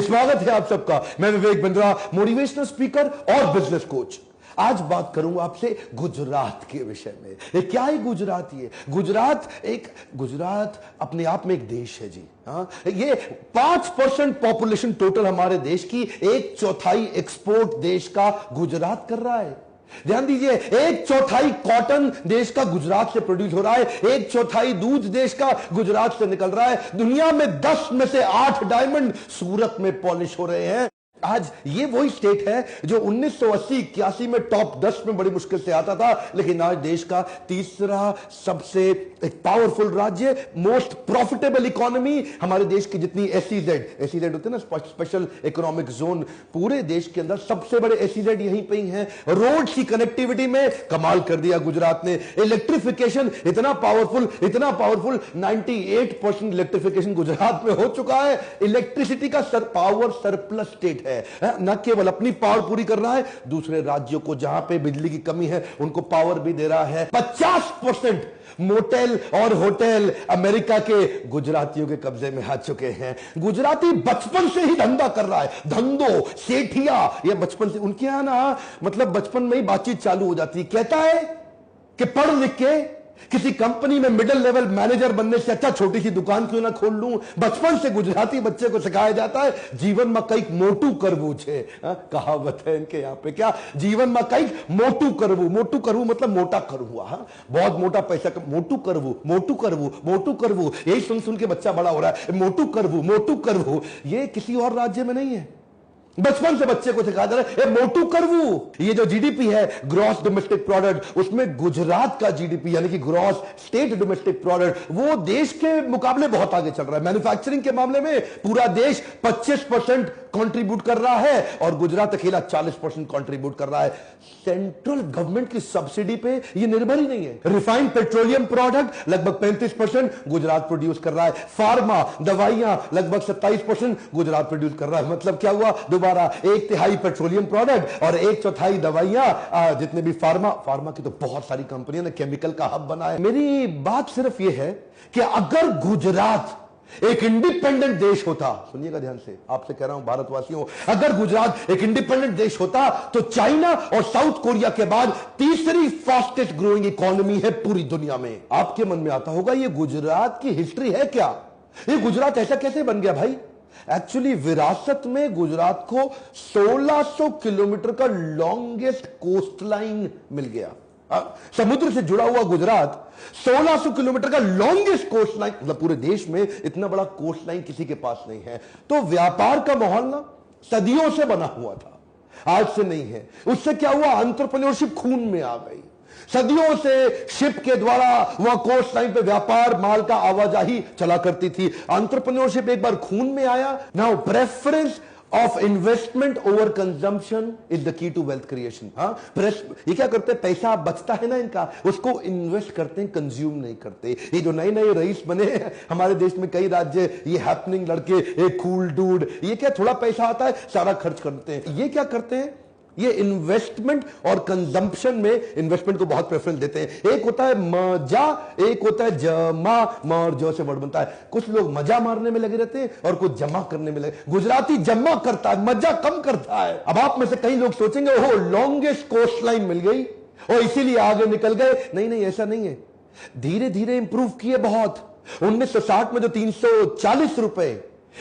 स्वागत है आप सबका। मैं विवेक बिंद्रा, मोटिवेशनल स्पीकर और बिजनेस कोच। आज बात करूंगा आपसे गुजरात के विषय में। ये क्या है गुजरात? ये गुजरात अपने आप में एक देश है जी। हाँ, ये 5% पॉपुलेशन टोटल हमारे देश की, 1/4 एक्सपोर्ट देश का गुजरात कर रहा है। ध्यान दीजिए, 1/4 कॉटन देश का गुजरात से प्रोड्यूस हो रहा है, 1/4 दूध देश का गुजरात से निकल रहा है। दुनिया में 10 में से 8 डायमंड सूरत में पॉलिश हो रहे हैं। आज ये वही स्टेट है जो 1980-81 में टॉप 10 में बड़ी मुश्किल से आता था, लेकिन आज देश का तीसरा सबसे एक पावरफुल राज्य, मोस्ट प्रॉफिटेबल इकोनॉमी। हमारे देश की जितनी एसईजेड होते हैं ना, स्पेशल इकोनॉमिक जोन, पूरे देश के अंदर सबसे बड़े एसईजेड यहीं पे ही हैं। रोड की कनेक्टिविटी में कमाल कर दिया गुजरात ने। इलेक्ट्रिफिकेशन इतना पावरफुल 98% इलेक्ट्रिफिकेशन गुजरात में हो चुका है। इलेक्ट्रिसिटी का पावर सरप्लस स्टेट है। न केवल अपनी पावर पूरी कर रहा है, दूसरे राज्यों को जहां पे बिजली की कमी है उनको पावर भी दे रहा है। 50% मोटेल और होटल अमेरिका के गुजरातियों के कब्जे में आ चुके हैं। गुजराती बचपन से ही धंधा कर रहा है, धंधो सेठिया। ये बचपन से उनके यहां ना, मतलब बचपन में ही बातचीत चालू हो जाती है। कहता है कि पढ़ लिख के किसी कंपनी में मिडिल लेवल मैनेजर बनने से अच्छा छोटी सी दुकान क्यों ना खोल लूं। बचपन से गुजराती बच्चे को सिखाया जाता है, जीवन में कई मोटू करवू छे। कहावत है इनके यहां पे, क्या? जीवन में कई मोटू करवू मतलब मोटा करवू। बहुत मोटा पैसा मोटू करवू। यही सुन सुन के बच्चा बड़ा हो रहा है। मोटू करवू ये किसी और राज्य में नहीं है। बचपन से बच्चे को सिखाया जा रहा है मोटू करवू। ये जो जीडीपी है, ग्रॉस डोमेस्टिक प्रोडक्ट, उसमें गुजरात का जीडीपी यानी कि ग्रॉस स्टेट डोमेस्टिक प्रोडक्ट, वो देश के मुकाबले बहुत आगे चल रहा है। मैन्युफैक्चरिंग के मामले में पूरा देश 25% कंट्रीब्यूट कर रहा है और गुजरात अकेला 40% कंट्रीब्यूट कर रहा है। सेंट्रल गवर्नमेंट की सब्सिडी पे ये निर्भर ही नहीं है। रिफाइंड पेट्रोलियम प्रोडक्ट लगभग 35% गुजरात प्रोड्यूस कर रहा है। फार्मा दवाइयां लगभग 27% गुजरात प्रोड्यूस कर रहा है। मतलब क्या हुआ? दोबारा 1/3 पेट्रोलियम प्रोडक्ट और 1/4 दवाइयां। जितने भी फार्मा की तो बहुत सारी कंपनियों ने केमिकल का हब बना है। मेरी बात सिर्फ यह है कि अगर गुजरात एक इंडिपेंडेंट देश होता, सुनिएगा ध्यान से, आपसे कह रहा हूं भारतवासियों, अगर गुजरात एक इंडिपेंडेंट देश होता तो चाइना और साउथ कोरिया के बाद तीसरी फास्टेस्ट ग्रोइंग इकोनॉमी है पूरी दुनिया में। आपके मन में आता होगा ये गुजरात की हिस्ट्री है क्या? ये गुजरात ऐसा कैसे बन गया भाई? एक्चुअली विरासत में गुजरात को 1600 किलोमीटर का लॉन्गेस्ट कोस्ट लाइन मिल गया। समुद्र से जुड़ा हुआ गुजरात 1600 किलोमीटर का लॉन्गेस्ट कोस्ट लाइन, मतलब पूरे देश में इतना बड़ा कोस्ट लाइन किसी के पास नहीं है। तो व्यापार का माहौल ना सदियों से बना हुआ था, आज से नहीं है। उससे क्या हुआ? एंटरप्रेन्योरशिप खून में आ गई। सदियों से शिप के द्वारा वह कोस्ट लाइन पे व्यापार, माल का आवाजाही चला करती थी। एंटरप्रेन्योरशिप एक बार खून में आया। Now preference of investment over consumption is the key to wealth creation. ये क्या करते हैं? पैसा बचता है ना इनका, उसको इन्वेस्ट करते हैं, कंज्यूम नहीं करते। ये जो नए नए रईस बने हैं हमारे देश में, कई राज्य, ये हैपनिंग लड़के, एक कूल डूड, ये क्या थोड़ा पैसा आता है सारा खर्च करते हैं। ये क्या करते हैं? ये इन्वेस्टमेंट और कंजम्पशन में इन्वेस्टमेंट को बहुत प्रेफरेंस देते हैं। एक होता है मजा, एक होता है जमा। मर जो से वर्ड बनता है। कुछ लोग मजा मारने में लगे रहते हैं और कुछ जमा करने में लगे। गुजराती जमा करता है, मजा कम करता है। अब आप में से कई लोग सोचेंगे ओहो लॉन्गेस्ट कोस्ट लाइन मिल गई और इसीलिए आगे निकल गए। नहीं, ऐसा नहीं है। धीरे धीरे इंप्रूव किए बहुत। 1960 में जो 340 रुपए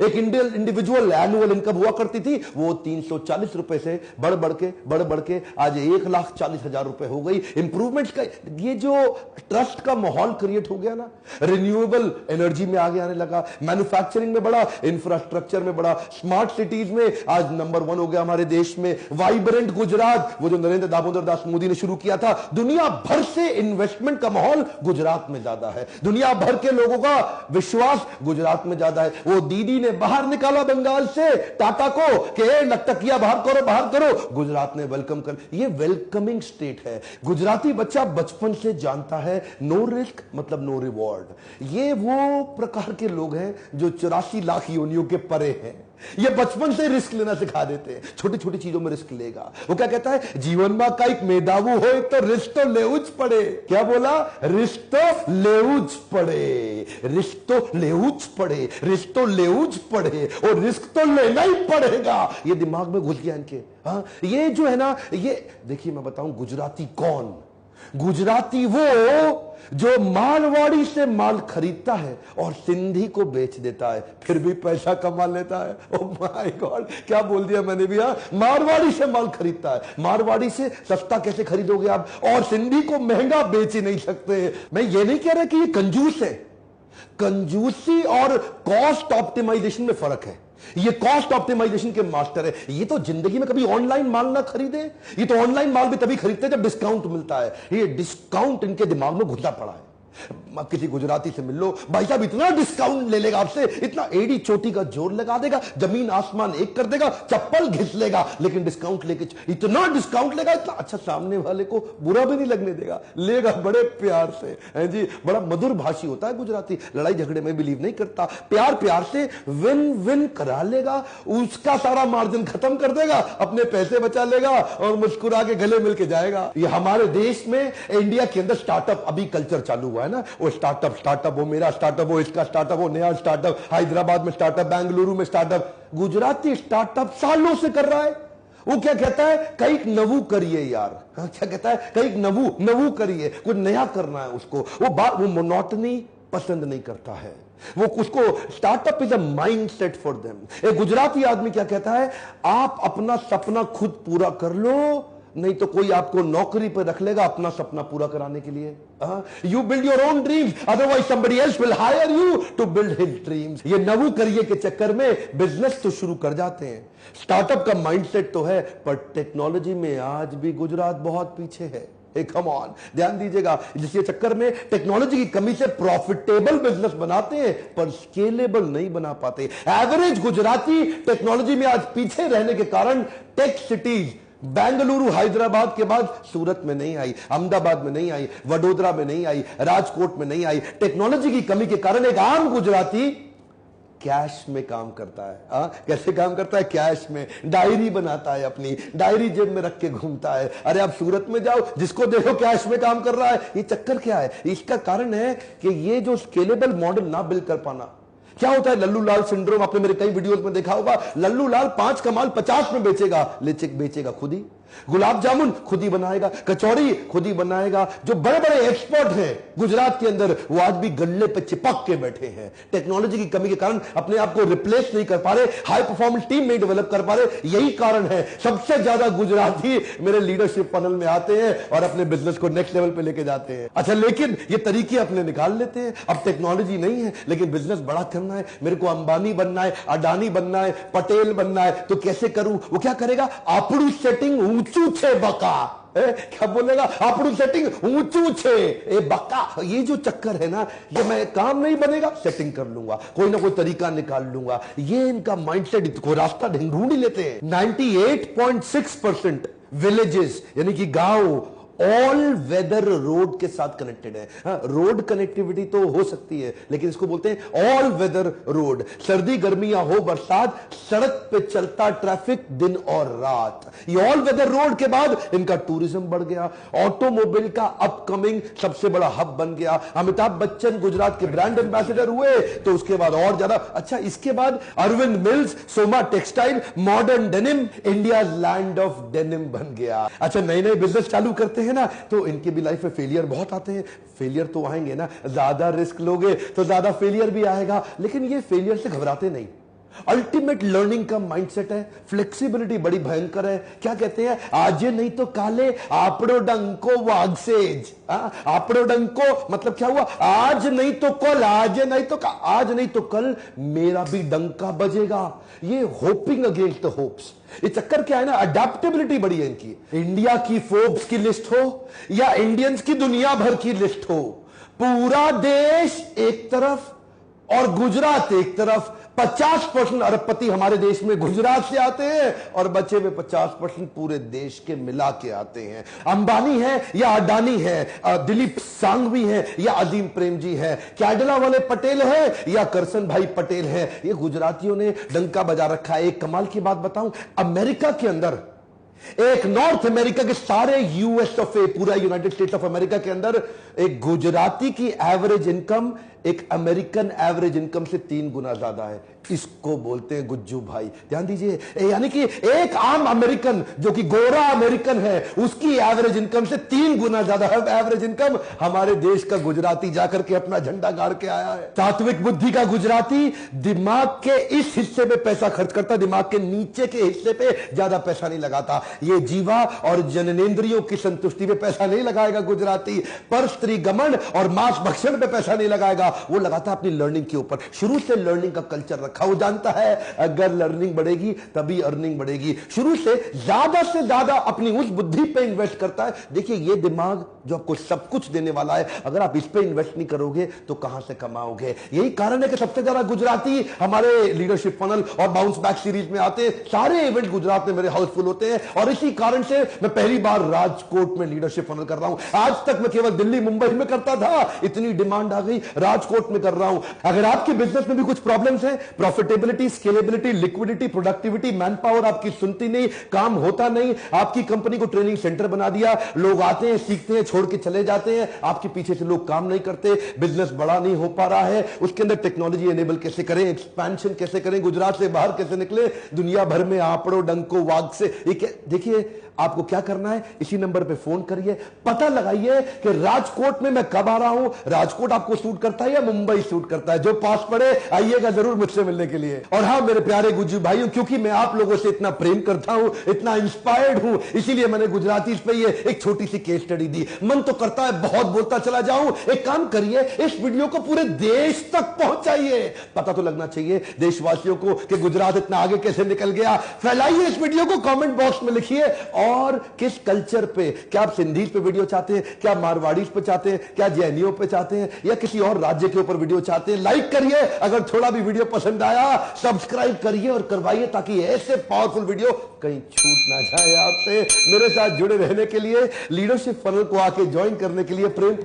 एक इंडिविजुअल एनुअल इनकम हुआ करती थी, वो 340 रुपए से बढ़ बढ़ के आज 1,40,000 रुपए हो गई। इंप्रूवमेंट्स का ये जो ट्रस्ट का माहौल क्रिएट हो गया ना, रिन्यूएबल एनर्जी में आगे आने लगा, मैन्युफैक्चरिंग में बड़ा, इंफ्रास्ट्रक्चर में बड़ा, स्मार्ट सिटीज में आज नंबर 1 हो गया हमारे देश में। वाइब्रेंट गुजरात, वो जो नरेंद्र दामोदर दास मोदी ने शुरू किया था। दुनिया भर से इन्वेस्टमेंट का माहौल गुजरात में ज्यादा है। दुनिया भर के लोगों का विश्वास गुजरात में ज्यादा है। वो दीदी ने बाहर निकाला बंगाल से टाटा को कि लटकिया बाहर करो, गुजरात ने वेलकम कर। ये वेलकमिंग स्टेट है। गुजराती बच्चा बचपन से जानता है नो रिस्क मतलब नो रिवॉर्ड। ये वो प्रकार के लोग हैं जो 84 लाख योनियों के परे हैं। ये बचपन से रिस्क लेना सिखा देते हैं, छोटी छोटी चीजों में रिस्क लेगा। वो क्या कहता है, जीवन में कई मेदावू हो तो रिस्क तो लेउच पड़े। क्या बोला, रिस्क तो लेउच पड़े, रिस्क तो लेउच पड़े, रिस्क तो लेउच पड़े, और रिस्क तो लेना ही पड़ेगा। ये दिमाग में घुस गया इनके। हाँ, ये जो है ना, ये देखिए मैं बताऊं, गुजराती कौन, गुजराती वो जो मारवाड़ी से माल खरीदता है और सिंधी को बेच देता है, फिर भी पैसा कमा लेता है। ओह माय गॉड, क्या बोल दिया मैंने भी। मारवाड़ी से माल खरीदता है, मारवाड़ी से सस्ता कैसे खरीदोगे आप, और सिंधी को महंगा बेच ही नहीं सकते। मैं ये नहीं कह रहा कि ये कंजूस है, कंजूसी और कॉस्ट ऑप्टिमाइजेशन में फर्क है। ये कॉस्ट ऑप्टिमाइजेशन के मास्टर है। ये तो जिंदगी में कभी ऑनलाइन माल ना खरीदे, ये तो ऑनलाइन माल भी तभी खरीदते जब डिस्काउंट मिलता है। ये डिस्काउंट इनके दिमाग में घुसा पड़ा है। आप किसी गुजराती से मिल लो, भाई साहब इतना डिस्काउंट ले लेगा आपसे, इतना एड़ी चोटी का जोर लगा देगा, जमीन आसमान एक कर देगा, चप्पल घिस लेगा, लेकिन डिस्काउंट लेके इतना डिस्काउंट लेगा, इतना अच्छा, सामने वाले को बुरा भी नहीं लगने देगा, लेगा बड़े प्यार से। है जी, बड़ा मधुर भाषी होता है गुजराती, लड़ाई झगड़े में बिलीव नहीं करता, प्यार प्यार से विन विन करा लेगा, उसका सारा मार्जिन खत्म कर देगा, अपने पैसे बचा लेगा और मुस्कुरा के गले मिल के जाएगा। ये हमारे देश में, इंडिया के अंदर स्टार्टअप अभी कल्चर चालू हुआ है ना, वो स्टार्टअप, वो मेरा स्टार्टअप, वो इसका स्टार्टअप, वो नया स्टार्टअप, हैदराबाद में स्टार्टअप, बेंगलुरु में स्टार्टअप। गुजराती स्टार्टअप सालों से कर रहा है। वो क्या कहता है, कई नवू करिए यार। हाँ, क्या कहता है, कई नवू करिए, कुछ नया करना है उसको। वो मोनोटनी पसंद नहीं करता है, वो उसको startup is a mindset for them. एक गुजराती आदमी क्या कहता है, आप अपना सपना खुद पूरा कर लो, नहीं तो कोई आपको नौकरी पर रख लेगा अपना सपना पूरा कराने के लिए। You build your own dreams, otherwise somebody else will hire you to build his dreams. ये नवू करिए के चक्कर में बिजनेस तो शुरू कर जाते हैं। स्टार्टअप का माइंडसेट तो है, पर टेक्नोलॉजी में आज भी गुजरात बहुत पीछे है। कम ऑन, ध्यान दीजिएगा, जिसके चक्कर में टेक्नोलॉजी की कमी से प्रॉफिटेबल बिजनेस बनाते हैं पर स्केलेबल नहीं बना पाते। एवरेज गुजराती टेक्नोलॉजी में आज पीछे रहने के कारण टेक सिटीज बेंगलुरु हैदराबाद के बाद सूरत में नहीं आई, अहमदाबाद में नहीं आई, वडोदरा में नहीं आई, राजकोट में नहीं आई। टेक्नोलॉजी की कमी के कारण एक आम गुजराती कैश में काम करता है। कैसे काम करता है, कैश में डायरी बनाता है, अपनी डायरी जेब में रख के घूमता है। अरे आप सूरत में जाओ, जिसको देखो कैश में काम कर रहा है। ये चक्कर क्या है, इसका कारण है कि ये जो स्केलेबल मॉडल ना बिल्ड कर पाना। क्या होता है, लल्लू लाल सिंड्रोम, आपने मेरे कई वीडियोस में देखा होगा। लल्लू लाल 5 का माल 50 में बेचेगा, लेकिन बेचेगा खुद ही। गुलाब जामुन खुद ही बनाएगा, कचौड़ी खुद ही बनाएगा। जो बड़े बड़े एक्सपर्ट हैं गुजरात के अंदर, वो आज भी गल्ले पे चिपक के बैठे हैं। टेक्नोलॉजी की कमी के कारण अपने आप को रिप्लेस नहीं कर पा रहे, हाई परफॉर्मेंस टीम नहीं डेवलप कर पा रहे। यही कारण है सबसे ज्यादा गुजराती मेरे लीडरशिप पैनल में आते हैं और अपने बिजनेस को नेक्स्ट लेवल पे लेके जाते हैं। अच्छा, लेकिन ये तरीके अपने निकाल लेते हैं। अब टेक्नोलॉजी नहीं है, लेकिन बिजनेस बड़ा करना है, मेरे को अंबानी बनना है, अडानी बनना है, पटेल बनना है, तो कैसे करूं? वो क्या करेगा, आपड़ू सेटिंग ऊंचू छे बका। क्या बोलेगा, आपड़ू सेटिंग ऊंचू छे ए बका। ये जो चक्कर है ना, ये मैं काम नहीं बनेगा, सेटिंग कर लूंगा, कोई ना कोई तरीका निकाल लूंगा। ये इनका माइंडसेट, को रास्ता ढूंढ ही लेते हैं। 98.6% विलेजेस यानी कि गांव ऑल वेदर रोड के साथ कनेक्टेड है। रोड कनेक्टिविटी तो हो सकती है, लेकिन इसको बोलते हैं ऑल वेदर रोड। सर्दी गर्मियां हो बरसात, सड़क पे चलता ट्रैफिक दिन और रात। ये ऑल वेदर रोड के बाद इनका टूरिज्म बढ़ गया, ऑटोमोबाइल का अपकमिंग सबसे बड़ा हब बन गया। अमिताभ बच्चन गुजरात के ब्रांड एम्बेसडर हुए, तो उसके बाद और ज्यादा। अच्छा, इसके बाद Arvind Mills, Soma Textile, Modern Denim, India land of denim बन गया। अच्छा, नए नए बिजनेस चालू करते हैं ना, तो इनके भी लाइफ में फेलियर बहुत आते हैं। फेलियर तो आएंगे ना, ज्यादा रिस्क लोगे तो ज्यादा फेलियर भी आएगा, लेकिन ये फेलियर से घबराते नहीं। अल्टीमेट लर्निंग का माइंडसेट है, फ्लेक्सिबिलिटी बड़ी भयंकर है। क्या कहते हैं, आज नहीं तो काले आपड़ो डंको वागसेज। आपड़ो डंको मतलब क्या हुआ, आज नहीं तो कल, आज नहीं तो कल मेरा भी डंका बजेगा। ये होपिंग अगेंस्ट द होप्स। ये चक्कर क्या है ना, अडेप्टेबिलिटी बड़ी है इनकी। इंडिया की फोर्ब्स की लिस्ट हो या इंडियंस की दुनिया भर की लिस्ट हो, पूरा देश एक तरफ और गुजरात एक तरफ, 50% अरबपति हमारे देश में गुजरात से आते हैं और बचे हुए 50% पूरे देश के मिला के आते हैं। अंबानी है या अडानी है, दिलीप सांघवी है या अजीम प्रेमजी है, कैडला वाले पटेल है या करसन भाई पटेल है, ये गुजरातियों ने डंका बजा रखा है। एक कमाल की बात बताऊं, अमेरिका के अंदर, एक नॉर्थ अमेरिका के सारे यूएस ऑफ ए, पूरा यूनाइटेड स्टेट्स ऑफ अमेरिका के अंदर एक गुजराती की एवरेज इनकम एक अमेरिकन एवरेज इनकम से 3 गुना ज्यादा है। इसको बोलते हैं गुज्जू भाई। ध्यान दीजिए, यानी कि एक आम अमेरिकन जो कि गोरा अमेरिकन है, उसकी एवरेज इनकम से 3 गुना ज्यादा एवरेज इनकम हमारे देश का गुजराती जाकर के अपना झंडा गाड़ के आया है। सात्विक बुद्धि का गुजराती दिमाग के इस हिस्से पे पैसा खर्च करता, दिमाग के नीचे के हिस्से पे ज्यादा पैसा नहीं लगाता। ये जीवा और जननेंद्रियों की संतुष्टि पे पैसा नहीं लगाएगा गुजराती, पर स्त्री गमन और मांस भक्षण पे पैसा नहीं लगाएगा, वो लगाता है अपनी लर्निंग के ऊपर। शुरू से लर्निंग का कल्चर रखा, वो जानता है अगर लर्निंग बढ़ेगी तभी अर्निंग बढ़ेगी। शुरू से ज्यादा अपनी उस बुद्धि पे इन्वेस्ट करता है। देखिए, ये दिमाग जो आपको सब कुछ देने वाला है, अगर आप इस पे इन्वेस्ट नहीं करोगे तो कहां से कमाओगे। यही कारण है कि सबसे ज्यादा गुजराती हमारे लीडरशिप फनल और बाउंस बैक सीरीज में आते हैं। सारे इवेंट गुजरात में मेरे हाउसफुल होते हैं और इसी कारण से मैं पहली बार राजकोट में लीडरशिप फनल कर रहा हूं। आज तक मैं केवल दिल्ली मुंबई में करता था, इतनी डिमांड आ गई, राजकोट में कर रहा हूं। अगर आपके बिजनेस में भी कुछ प्रॉब्लम्स हैं, profitability, scalability, liquidity, productivity, man power आपकी सुनती नहीं, काम होता नहीं, आपकी कंपनी को ट्रेनिंग सेंटर बना दिया, लोग आते हैं, सीखते हैं, छोड़ के चले जाते हैं, आपके पीछे से लोग काम नहीं करते, बिजनेस बड़ा नहीं हो पा रहा है, उसके अंदर टेक्नोलॉजी एनेबल कैसे करें, एक्सपेंशन कैसे करें, गुजरात से बाहर कैसे निकले, दुनिया भर में आपड़ो डंको वाग से। देखिए, आपको क्या करना है, इसी नंबर पे फोन करिए, पता लगाइए कि राजकोट में मैं कब आ रहा हूं, राजकोट आपको सूट करता है या मुंबई सूट करता है। जो पास पड़े आइएगा जरूर मुझसे मिलने के लिए। और हाँ मेरे प्यारे गुज्जू भाइयों, क्योंकि मैं आप लोगों से इतना प्रेम करता हूं, इतना इंस्पायर्ड हूं, इसीलिए मैंने गुजराती पे ये एक छोटी सी केस स्टडी दी। मन तो करता है बहुत बोलता चला जाऊं, एक काम करिए, इस वीडियो को पूरे देश तक पहुंचाइए। पता तो लगना चाहिए देशवासियों को कि गुजरात इतना आगे कैसे निकल गया। फैलाइए इस वीडियो को, कमेंट बॉक्स में लिखिए और किस कल्चर पे, क्या आप सिंधी पे वीडियो चाहते हैं, क्या मारवाड़ी पे चाहते हैं, क्या जैनियों पे चाहते हैं, या किसी और राज्य के ऊपर वीडियो चाहते हैं। लाइक करिए, अगर थोड़ा भी वीडियो पसंद आया सब्सक्राइब करिए और करवाइए, ताकि ऐसे पावरफुल वीडियो कहीं छूट ना जाए। आपसे मेरे साथ जुड़े रहने के लिए, लीडरशिप फनल को आके ज्वाइन करने के लिए प्रेम